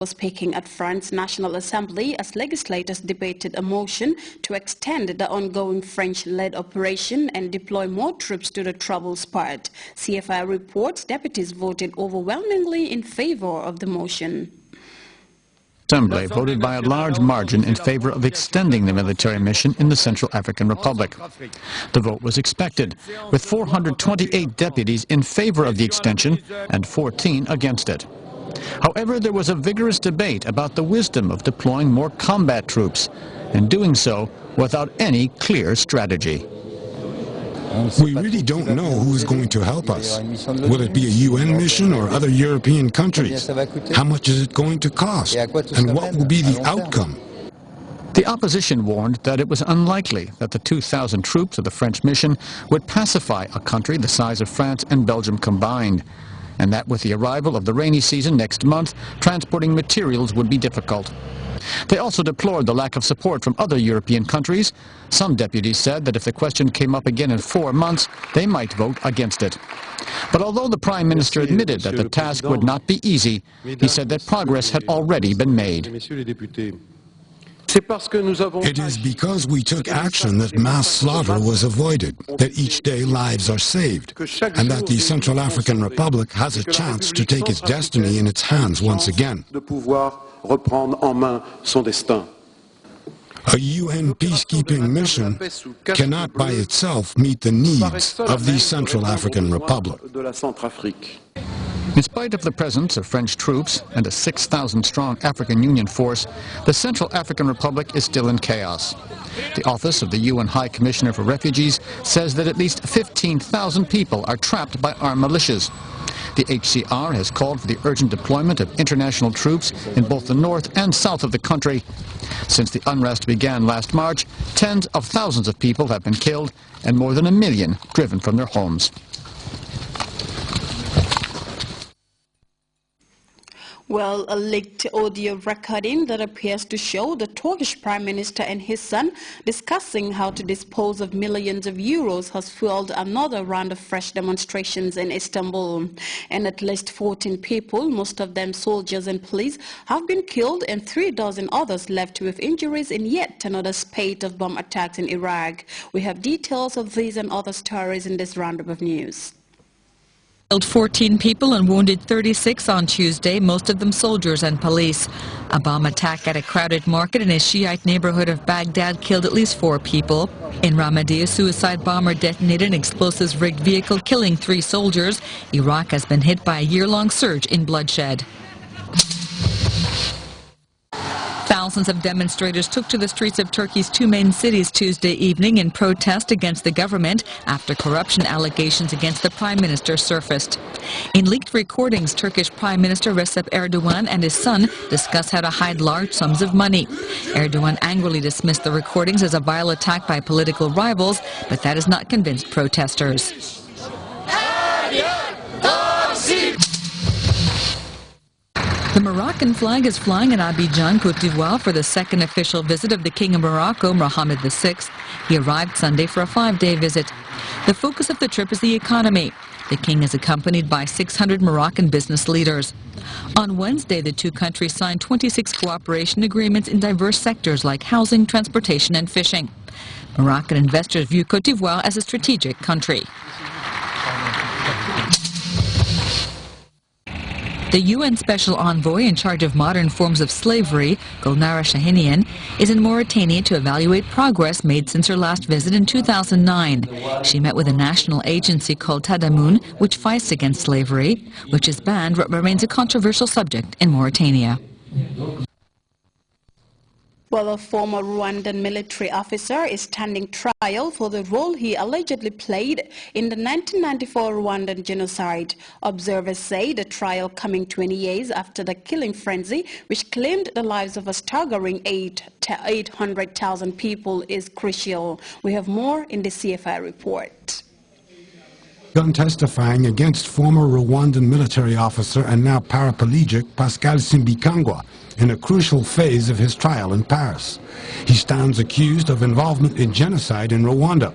Was speaking at France's National Assembly as legislators debated a motion to extend the ongoing French-led operation and deploy more troops to the troubled spot. CFI reports deputies voted overwhelmingly in favor of the motion. Assembly voted by a large margin in favor of extending the military mission in the Central African Republic. The vote was expected, with 428 deputies in favor of the extension and 14 against it. However, there was a vigorous debate about the wisdom of deploying more combat troops, and doing so without any clear strategy. We really don't know who is going to help us. Will it be a UN mission or other European countries? How much is it going to cost? And what will be the outcome? The opposition warned that it was unlikely that the 2,000 troops of the French mission would pacify a country the size of France and Belgium combined, and that with the arrival of the rainy season next month, transporting materials would be difficult. They also deplored the lack of support from other European countries. Some deputies said that if the question came up again in 4 months, they might vote against it. But although the Prime Minister admitted that the task would not be easy, he said that progress had already been made. It is because we took action that mass slaughter was avoided, that each day lives are saved, and that the Central African Republic has a chance to take its destiny in its hands once again. A UN peacekeeping mission cannot by itself meet the needs of the Central African Republic. In spite of the presence of French troops and a 6,000-strong African Union force, the Central African Republic is still in chaos. The Office of the UN High Commissioner for Refugees says that at least 15,000 people are trapped by armed militias. The HCR has called for the urgent deployment of international troops in both the north and south of the country. Since the unrest began last March, tens of thousands of people have been killed and more than 1 million driven from their homes. Well, a leaked audio recording that appears to show the Turkish Prime Minister and his son discussing how to dispose of millions of euros has fueled another round of fresh demonstrations in Istanbul. And at least 14 people, most of them soldiers and police, have been killed and 3 dozen others left with injuries in yet another spate of bomb attacks in Iraq. We have details of these and other stories in this roundup of news. Killed 14 people and wounded 36 on Tuesday, most of them soldiers and police. A bomb attack at a crowded market in a Shiite neighborhood of Baghdad killed at least 4 people. In Ramadi, a suicide bomber detonated an explosives-rigged vehicle, killing 3 soldiers. Iraq has been hit by a year-long surge in bloodshed. Thousands of demonstrators took to the streets of Turkey's 2 main cities Tuesday evening in protest against the government after corruption allegations against the Prime Minister surfaced. In leaked recordings, Turkish Prime Minister Recep Erdogan and his son discuss how to hide large sums of money. Erdogan angrily dismissed the recordings as a vile attack by political rivals, but that has not convinced protesters. The Moroccan flag is flying in Abidjan, Côte d'Ivoire for the second official visit of the King of Morocco, Mohammed VI. He arrived Sunday for a 5-day visit. The focus of the trip is the economy. The king is accompanied by 600 Moroccan business leaders. On Wednesday, the 2 countries signed 26 cooperation agreements in diverse sectors like housing, transportation and fishing. Moroccan investors view Côte d'Ivoire as a strategic country. The UN Special Envoy in charge of modern forms of slavery, Gulnara Shahinian, is in Mauritania to evaluate progress made since her last visit in 2009. She met with a national agency called Tadamoun, which fights against slavery, which is banned but remains a controversial subject in Mauritania. Well, a former Rwandan military officer is standing trial for the role he allegedly played in the 1994 Rwandan genocide. Observers say the trial coming 20 years after the killing frenzy, which claimed the lives of a staggering 800,000 people, is crucial. We have more in the CFI report. Gun testifying against former Rwandan military officer and now paraplegic Pascal Simbikangwa in a crucial phase of his trial in Paris. He stands accused of involvement in genocide in Rwanda.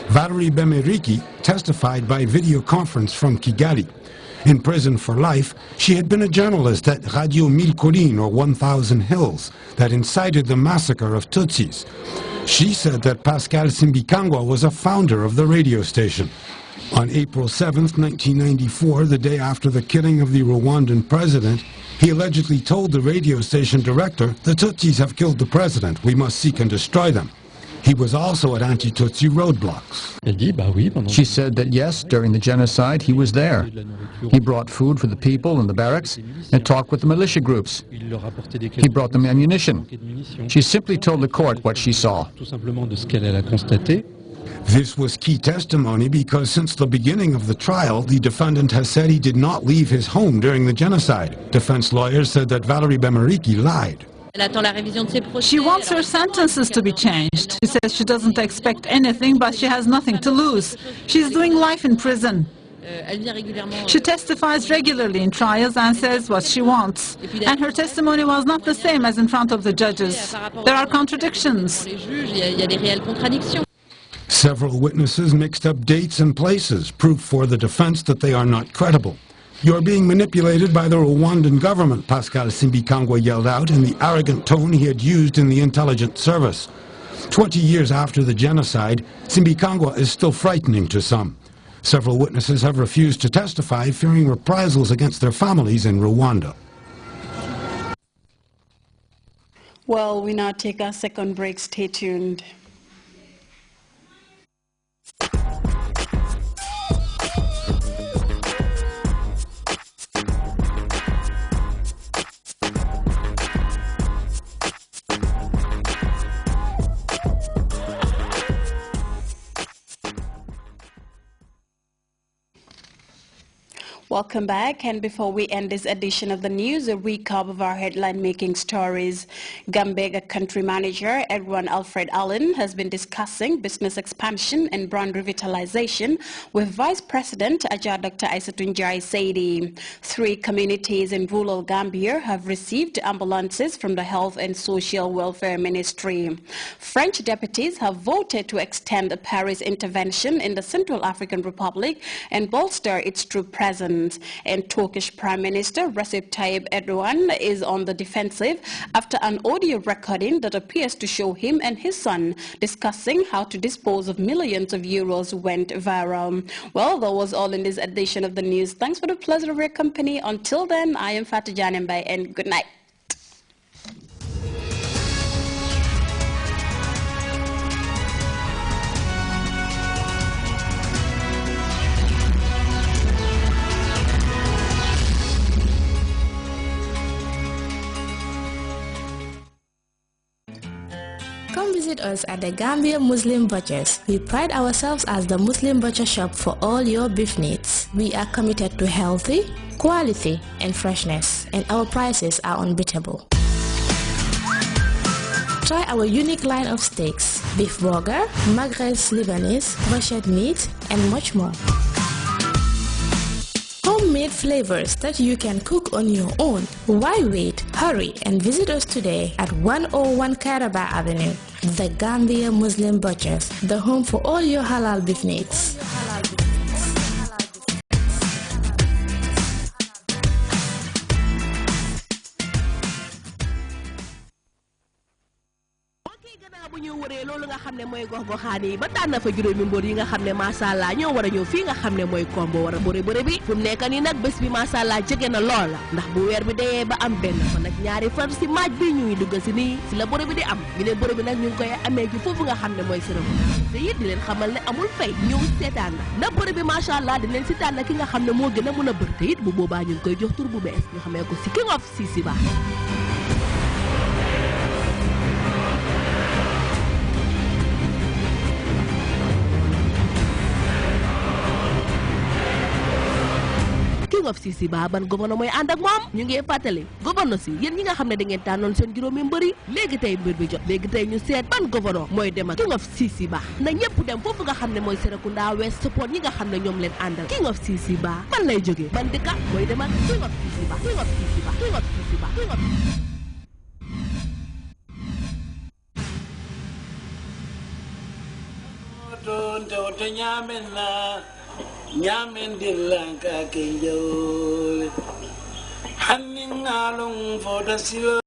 Valerie Bemeriki testified by video conference from Kigali. In prison for life, she had been a journalist at Radio 1000 Collines, or 1000 Hills, that incited the massacre of Tutsis. She said that Pascal Simbikangwa was a founder of the radio station. On April 7, 1994, the day after the killing of the Rwandan president, he allegedly told the radio station director, "The Tutsis have killed the president. We must seek and destroy them." He was also at anti-Tutsi roadblocks. She said that yes, during the genocide he was there. He brought food for the people in the barracks and talked with the militia groups. He brought them ammunition. She simply told the court what she saw. This was key testimony because since the beginning of the trial, the defendant has said he did not leave his home during the genocide. Defense lawyers said that Valerie Bemeriki lied. She wants her sentences to be changed. She says she doesn't expect anything, but she has nothing to lose. She's doing life in prison. She testifies regularly in trials and says what she wants. And her testimony was not the same as in front of the judges. There are contradictions. Several witnesses mixed up dates and places, proof for the defense that they are not credible. "You're being manipulated by the Rwandan government," Pascal Simbikangwa yelled out in the arrogant tone he had used in the intelligence service. 20 years after the genocide, Simbikangwa is still frightening to some. Several witnesses have refused to testify, fearing reprisals against their families in Rwanda. Well, we now take our second break. Stay tuned. Welcome back, and before we end this edition of the news, a recap of our headline-making stories. Gambega country manager Edwin Alfred Allen has been discussing business expansion and brand revitalization with Vice President Ajah Dr. Aissatou Njie Saidi. 3 communities in rural Gambia have received ambulances from the Health and Social Welfare Ministry. French deputies have voted to extend the Paris intervention in the Central African Republic and bolster its troop presence. And Turkish Prime Minister Recep Tayyip Erdogan is on the defensive after an audio recording that appears to show him and his son discussing how to dispose of millions of euros went viral. Well, that was all in this edition of the news. Thanks for the pleasure of your company. Until then, I am Fatou Janembai, and good night. Come visit us at the Gambia Muslim Butchers. We pride ourselves as the Muslim butcher shop for all your beef needs. We are committed to healthy, quality, and freshness, and our prices are unbeatable. Try our unique line of steaks, beef burger, Maghrez Lebanese, butchered meat, and much more. Homemade flavors that you can cook on your own. Why wait? Hurry and visit us today at 101 Karaba Avenue. The Gambia Muslim Butchers, the home for all your halal beef needs. bu ñu wëree loolu nga xam ne mooy gox goxaan yi ba tànn fa juróomi mbër yi nga xam ne masàllaa ñoo war a ñëw fii nga xam ne mooy combo war a bëre bi fu mu nekk nii nag bés bi masàllaa jege na lool ndax bu weer bi deyee ba am benn fan nag ñaari fan si maaj bi ñuy dugg si nii si la bëre bi di am ñu ne bëre bi nag ñu ngi koy amee ji foofu nga xam ne mooy cérémonie te it di leen xamal ne amul fay ñëw seetaan na bëre bi masàllaa di leen si tànn ki nga xam ne moo gën a mën a bër te it bu boobaa ñu ngi koy jox tur bu bees ñu xamee ko si King of Sisiba. King of Sisiba ban gouverneur mooy ànd ak moom ñu ngi fàttali gouverneur si yéen ñi nga xam ne da ngeen tànnoon seen juróomi mbëri léegi tey mbir bi jot léegi tey ñu seet ban gouverneur mooy dem ak King of Sisiba na ñëpp dem foofu nga xam ne mooy Serekunda West support ñi nga xam ne ñoom leen àndal King of Sisiba ban lay jógee ban dëkka mooy dem ak King of Sisiba King of Sisiba King of Sisiba King of Don't nyamen dirlanka kenjole hanning along for the silo